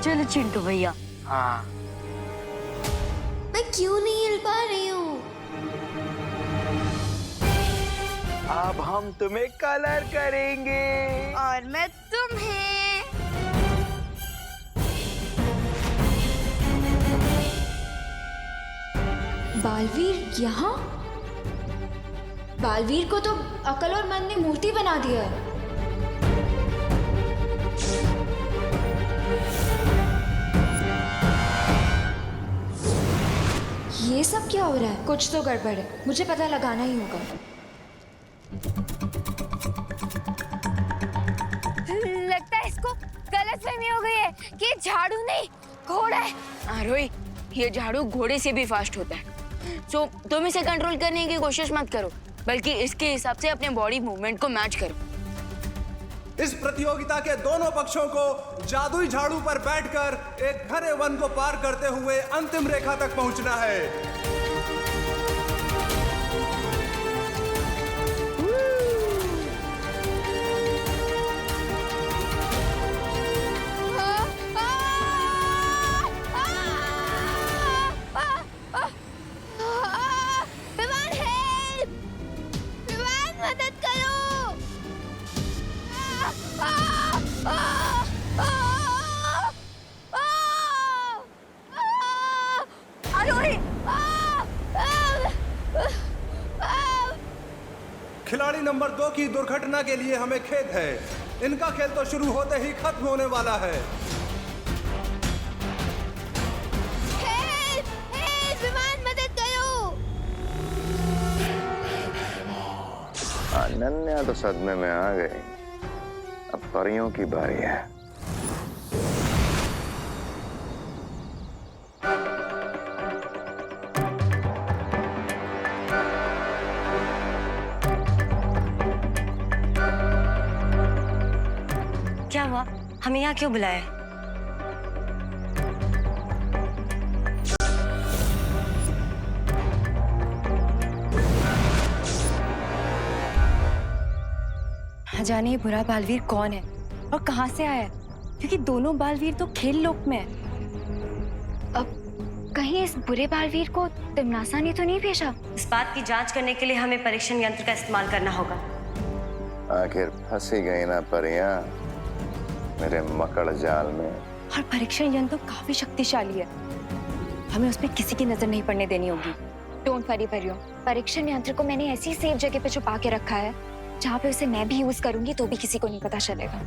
चलो चिंटू भैया। हाँ मैं क्यों नहीं हिल पा रही हूँ? अब हम तुम्हें कलर करेंगे। और मैं तुम्हें। बालवीर यहाँ? बालवीर को तो अकल और मन ने मूर्ति बना दिया है। ये सब क्या हो रहा है? कुछ तो गड़बड़ है, मुझे पता लगाना ही होगा। लगता है इसको गलतफहमी हो गई है कि ये झाड़ू नहीं घोड़ा है। आरोही, ये झाड़ू घोड़े से भी फास्ट होता है। सो तुम इसे कंट्रोल करने की कोशिश मत करो, बल्कि इसके हिसाब से अपने बॉडी मूवमेंट को मैच करो। इस प्रतियोगिता के दोनों पक्षों को जादुई झाड़ू पर बैठकर एक घने वन को पार करते हुए अंतिम रेखा तक पहुंचना है। खिलाड़ी नंबर 2 की दुर्घटना के लिए हमें खेद है। इनका खेल तो शुरू होते ही खत्म होने वाला है। विमान मदद करो। अनन्या तो सदमे में आ गई। अब परियों की बारी है। क्या हुआ? हमें यहाँ क्यों बुलाया? जाने ये बुरा बालवीर कौन है और कहाँ से आया है, क्योंकि दोनों बालवीर तो खेल लोक में है। अब कहीं इस बुरे बालवीर को तिमनासा ने तो नहीं भेजा? इस बात की जांच करने के लिए हमें परीक्षण यंत्र का इस्तेमाल करना होगा। आखिर फंसी गई ना परियां मेरे मकड़ जाल में। और परीक्षण यंत्र तो काफी शक्तिशाली है, हमें उसमें किसी की नजर नहीं पड़ने देनी होगी। डोंट वरी परियों, परीक्षण यंत्र को मैंने ऐसी सेफ जगह पे छुपा के रखा है जहाँ पे उसे मैं भी यूज करूंगी तो भी किसी को नहीं पता चलेगा।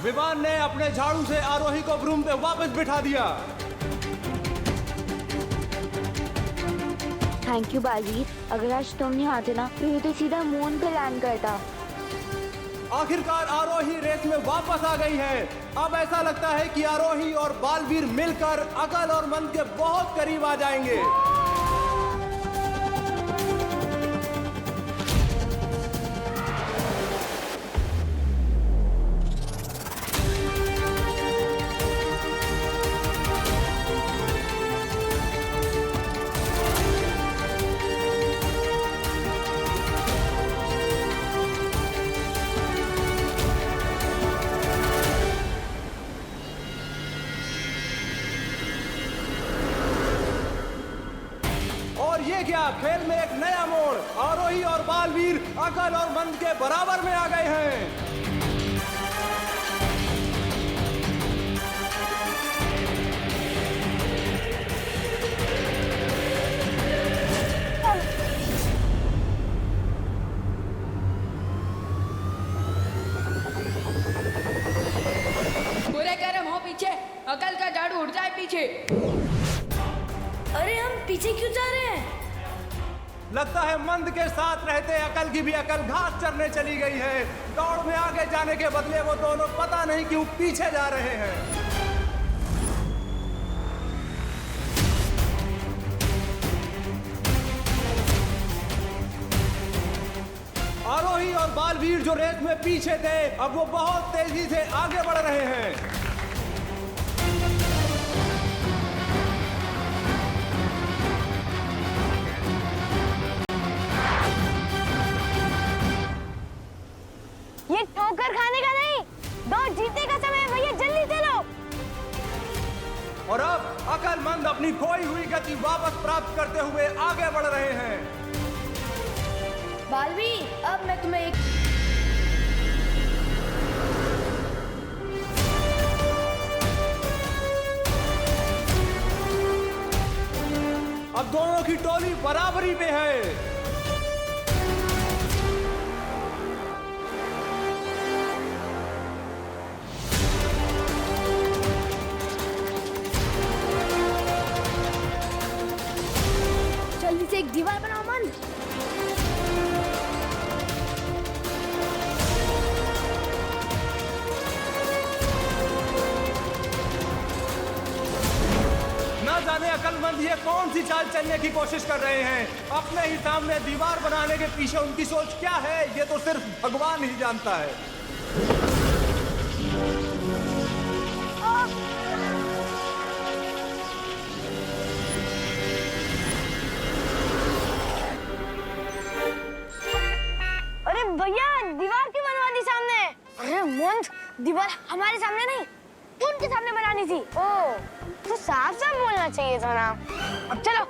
विमान ने अपने झाड़ू से आरोही को ब्रूम पे वापस बिठा दिया। थैंक यू बालवीर, अगर आज तुम नहीं आते ना तो ये तो सीधा मून पे लैंड करता। आखिरकार आरोही रेस में वापस आ गई है। अब ऐसा लगता है कि आरोही और बालवीर मिलकर अकल और मन के बहुत करीब आ जाएंगे। ये क्या, खेल में एक नया मोड़। आरोही और बालवीर अकल और मन के बराबर में आ गए हैं। बुरे कर्म हो पीछे, अकल का झाड़ू उड़ जाए पीछे। अरे हम पीछे क्यों जा रहे हैं? लगता है मंद के साथ रहते अकल की भी अकल घास चरने चली गई है। दौड़ में आगे जाने के बदले वो दोनों पता नहीं क्यों पीछे जा रहे हैं। आरोही और बालवीर जो रेस में पीछे थे, अब वो बहुत तेजी से आगे बढ़ रहे हैं। ये ठोकर खाने का नहीं, दौड़ जीतने का समय है भैया, जल्दी चलो। और अब अकलमंद अपनी खोई हुई गति वापस प्राप्त करते हुए आगे बढ़ रहे हैं। बालवीर, अब मैं तुम्हें एक अब दोनों की टोली बराबरी पे है। जल्दी से एक दीवार बनाओ मन। न जाने अकलमंद ये कौन सी चाल चलने की कोशिश कर रहे हैं। अपने ही सामने दीवार बनाने के पीछे उनकी सोच क्या है, ये तो सिर्फ भगवान ही जानता है। अरे भैया, दीवार क्यों बनवा दी सामने? अरे मंद, दीवार हमारे सामने नहीं, उनके सामने बनानी थी। ओ, तो साफ साफ बोलना चाहिए था ना। अब चलो।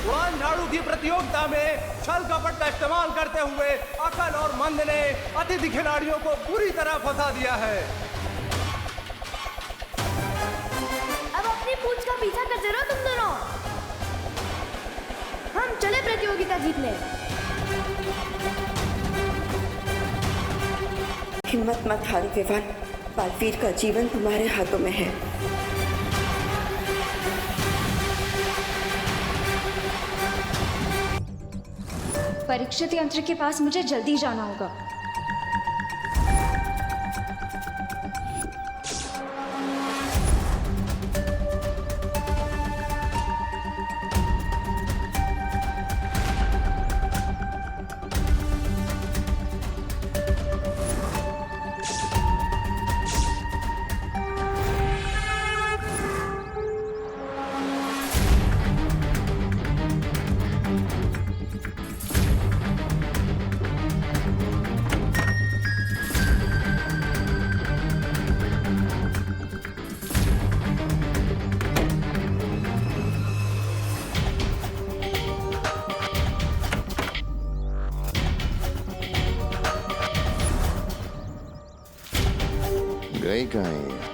उड़ान झाड़ू की प्रतियोगिता में छल कपट का इस्तेमाल करते हुए अकल और मंद ने अतिथि खिलाड़ियों को पूरी तरह फंसा दिया है। अब अपनी पूंछ का पीछा करते रहो तुम दोनों। हम चले प्रतियोगिता जीतने। हिम्मत मत हारो विवान, बालवीर का जीवन तुम्हारे हाथों में है। परीक्षित यंत्र के पास मुझे जल्दी जाना होगा। गई कहाँ है?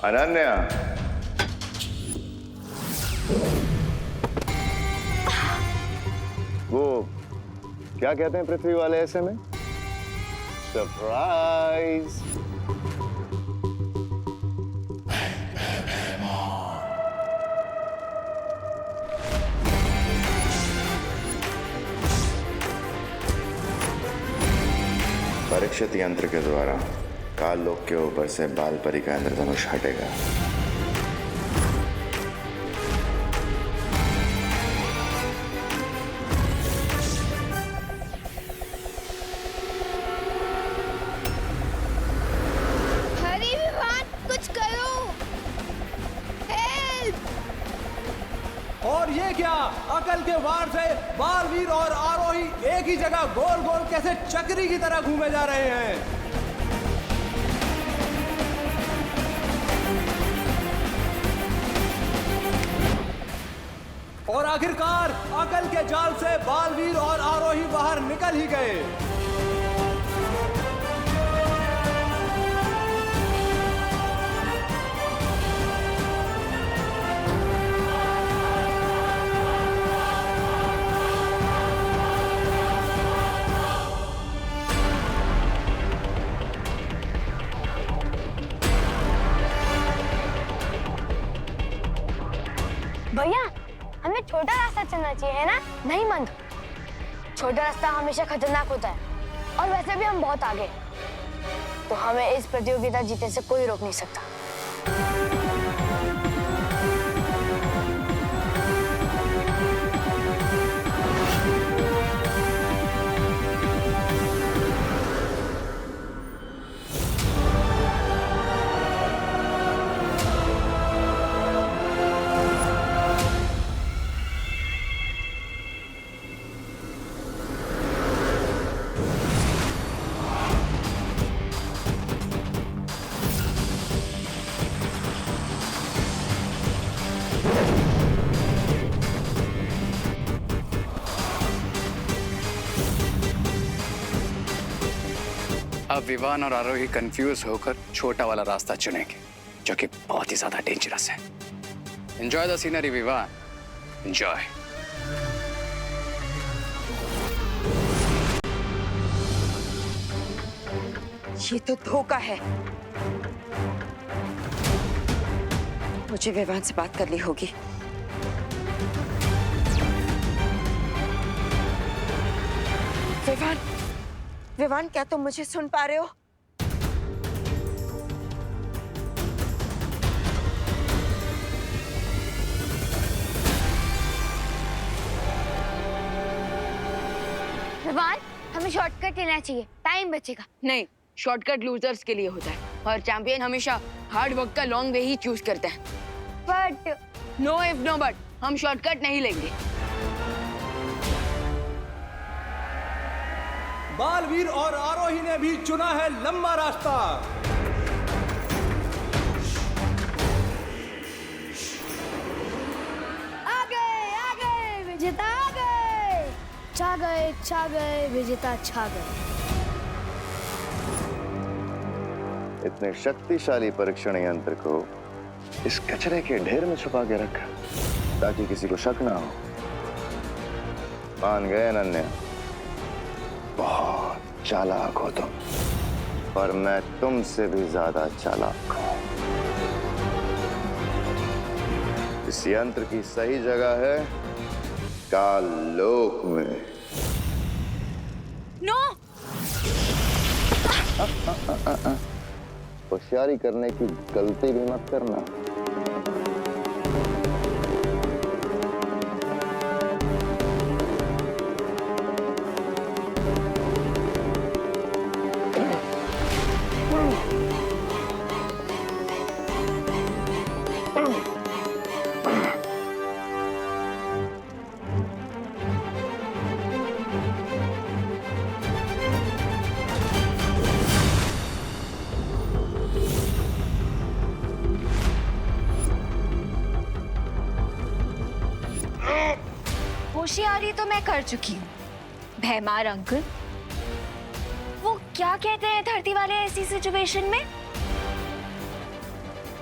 अनन्या, वो क्या कहते हैं पृथ्वी वाले ऐसे में? सरप्राइज। परीक्षित यंत्र के द्वारा काल लोक के ऊपर से बाल परी का इंद्रधनुष हटेगा। ये क्या? अकल के वार से बालवीर और आरोही एक ही जगह गोल गोल कैसे चक्री की तरह घूमे जा रहे हैं। और आखिरकार अकल के जाल से बालवीर और आरोही बाहर निकल ही गए। भैया हमें छोटा रास्ता चलना चाहिए, है ना? नहीं मंद, छोटा रास्ता हमेशा खतरनाक होता है और वैसे भी हम बहुत आगे, तो हमें इस प्रतियोगिता जीतने से कोई रोक नहीं सकता। अब विवान और आरोही कंफ्यूज होकर छोटा वाला रास्ता चुनेंगे, जो कि बहुत ही ज्यादा डेंजरस है। Enjoy the scenery Vivaan, enjoy. ये तो धोखा है। मुझे विवान से बात करनी होगी। विवान, विवान, क्या तुम मुझे सुन पा रहे हो? विवान, हमें शॉर्टकट लेना चाहिए, टाइम बचेगा। नहीं, शॉर्टकट लूजर्स के लिए होता है और चैंपियन हमेशा हार्ड वर्क का लॉन्ग वे ही चूज करते हैं। But no if no but, हम शॉर्टकट नहीं लेंगे। बालवीर और आरोही ने भी चुना है लंबा रास्ता। आगे आगे विजेता आगे, छा गए विजेता छा गए। इतने शक्तिशाली परीक्षण यंत्र को इस कचरे के ढेर में छुपा के रखा ताकि किसी को शक ना हो। मान गए अनन्या, बहुत चालाक हो तुम, पर मैं तुमसे भी ज्यादा चालाक हूं। इस यंत्र की सही जगह है काल लोक में। नो! होशियारी करने की गलती भी मत करना। होशियारी तो मैं कर चुकी हूँ। भैमार अंकल, वो क्या कहते हैं धरती वाले ऐसी सिचुएशन में?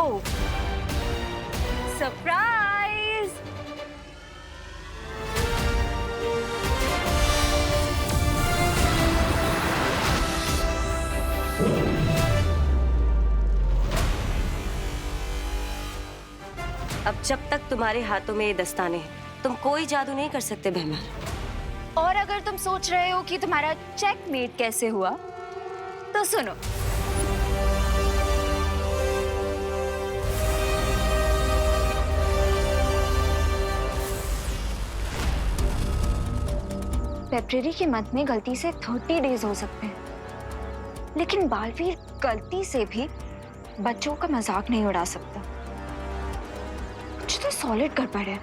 ओह, सरप्राइज! अब जब तक तुम्हारे हाथों में ये दस्ताने हैं, तुम कोई जादू नहीं कर सकते भैमार। और अगर तुम सोच रहे हो कि तुम्हारा चेकमेट कैसे हुआ, तो सुनो। फेब्रुअरी के मंथ में गलती से 30 डेज हो सकते हैं, लेकिन बालवीर गलती से भी बच्चों का मजाक नहीं उड़ा सकता। कुछ तो सॉलिड गड़बड़ है।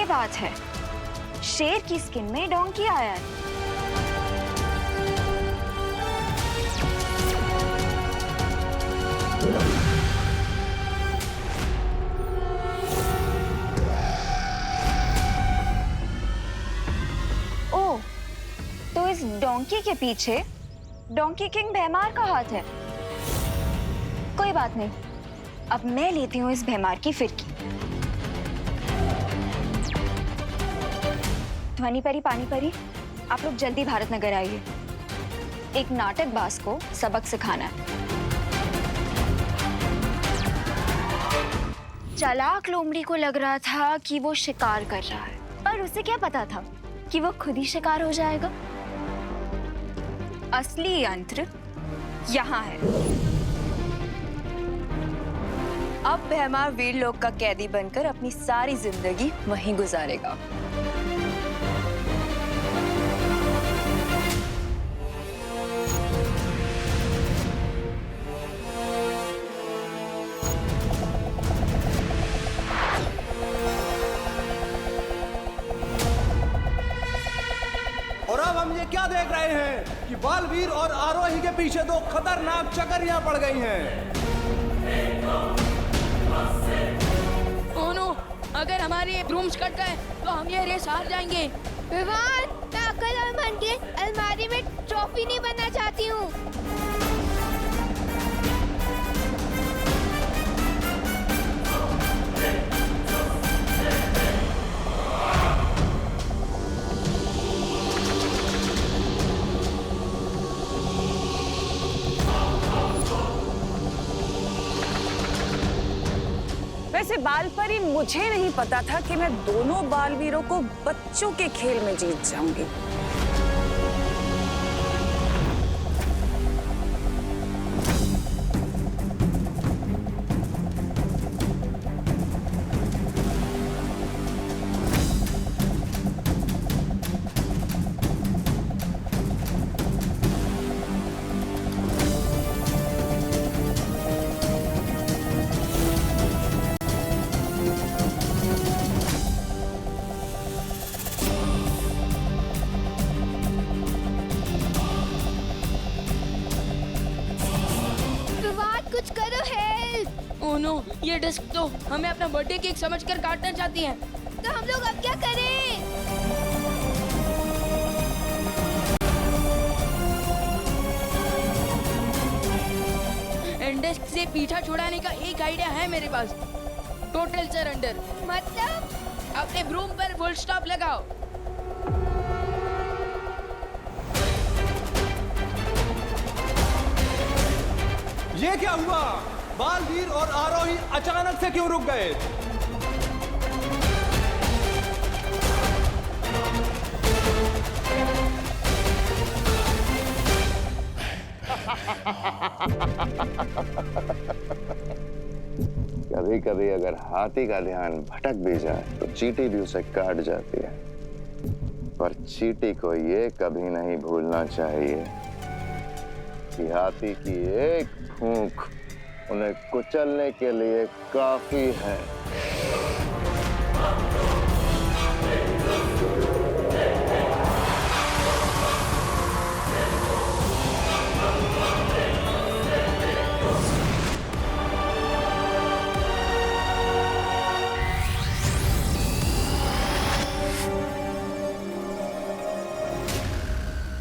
बात है, शेर की स्किन में डोंकी आया है। ओह, तो इस डोंकी के पीछे डोंकी किंग भैमार का हाथ है। कोई बात नहीं, अब मैं लेती हूँ इस भैमार की फिरकी। ध्वनि परी, पानी परी, आप लोग जल्दी भारत नगर आइए। एक नाटक बाज को सबक सिखाना है। चालाक लोमड़ी को लग रहा था कि वो शिकार कर रहा है, और उसे क्या पता था कि वो खुद ही शिकार हो जाएगा। असली यंत्र यहाँ है। अब भैमार वीर लोक का कैदी बनकर अपनी सारी जिंदगी वहीं गुजारेगा। और अब हम ये क्या देख रहे हैं कि बालवीर और आरोही के पीछे दो खतरनाक चकरियां पड़ गई हैं। ओह नो, अगर हमारे ब्रूम्स कट गए तो हम ये रेस हार जाएंगे। विवान, मैं अकल और मन के अलमारी में ट्रॉफी नहीं बनना चाहती हूँ। वैसे बालपरी, मुझे नहीं पता था कि मैं दोनों बालवीरों को बच्चों के खेल में जीत जाऊंगी। कुछ करो, हेल्प। ओह नो, ये डिस्क तो हमें अपना बर्थडे केक समझकर काटना चाहती हैं। तो हम लोग अब क्या करें? एंड डिस्क से पीछा छुड़ाने का एक आइडिया है मेरे पास। Total surrender. मतलब? अपने ब्रूम पर फुल स्टॉप लगाओ। ये क्या हुआ? बालवीर और आरोही अचानक से क्यों रुक गए? कभी कभी अगर हाथी का ध्यान भटक भी जाए तो चींटी भी उसे काट जाती है, पर चींटी को ये कभी नहीं भूलना चाहिए कि हाथी की एक फूंक उन्हें कुचलने के लिए काफी है।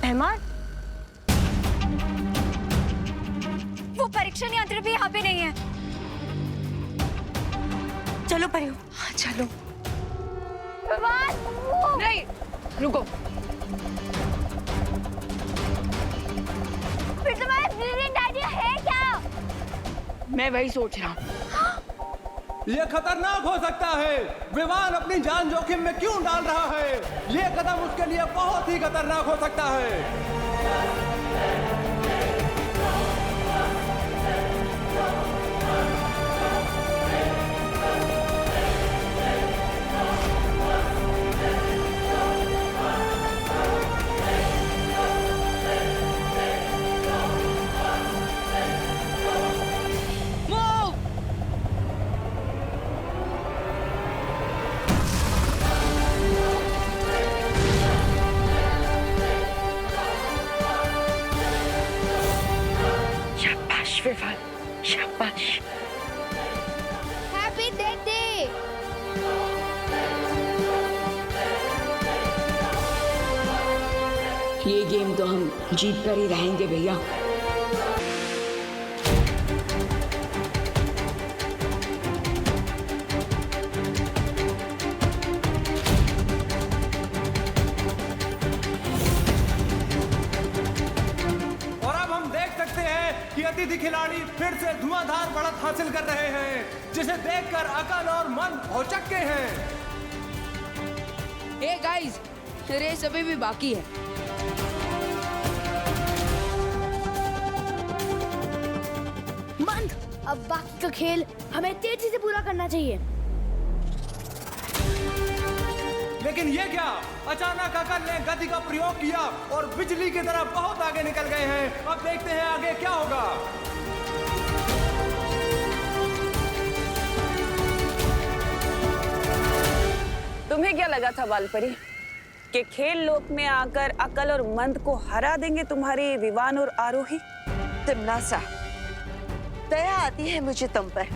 भैमार, वो परीक्षण यंत्र भी यहाँ पे नहीं है। चलो परियो। हाँ, चलो। नहीं, रुको। फिर तुम्हारा ब्रिलियंट आइडिया है क्या? मैं वही सोच रहा हूँ। ये खतरनाक हो सकता है। विवान अपनी जान जोखिम में क्यों डाल रहा है? ये कदम उसके लिए बहुत ही खतरनाक हो सकता है। शाबाश विवान, शाबाश। Happy birthday. ये गेम तो हम जीत कर ही रहेंगे भैया। कि अतिथि खिलाड़ी फिर से धुआंधार बढ़त हासिल कर रहे हैं, जिसे देखकर अकल और मन भौचक्के हैं। ए गाइस, रेस अभी भी बाकी है। मंद, अब बाकी का खेल हमें तेजी से पूरा करना चाहिए। लेकिन ये क्या, अचानक अकल ने गति का प्रयोग किया और बिजली की तरह बहुत आगे निकल गए हैं। अब देखते हैं आगे क्या होगा। तुम्हें क्या लगा था बालपरी कि खेल लोक में आकर अकल और मंद को हरा देंगे तुम्हारे विवान और आरोही? तिमनासा, दया आती है मुझे तुम पर।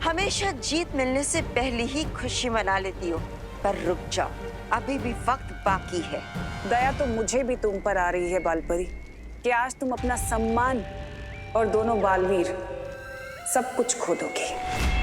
हमेशा जीत मिलने से पहले ही खुशी मना लेती हो, पर रुक जाओ, अभी भी वक्त बाकी है। दया तो मुझे भी तुम पर आ रही है बालपरी कि आज तुम अपना सम्मान और दोनों बालवीर सब कुछ खो दोगे।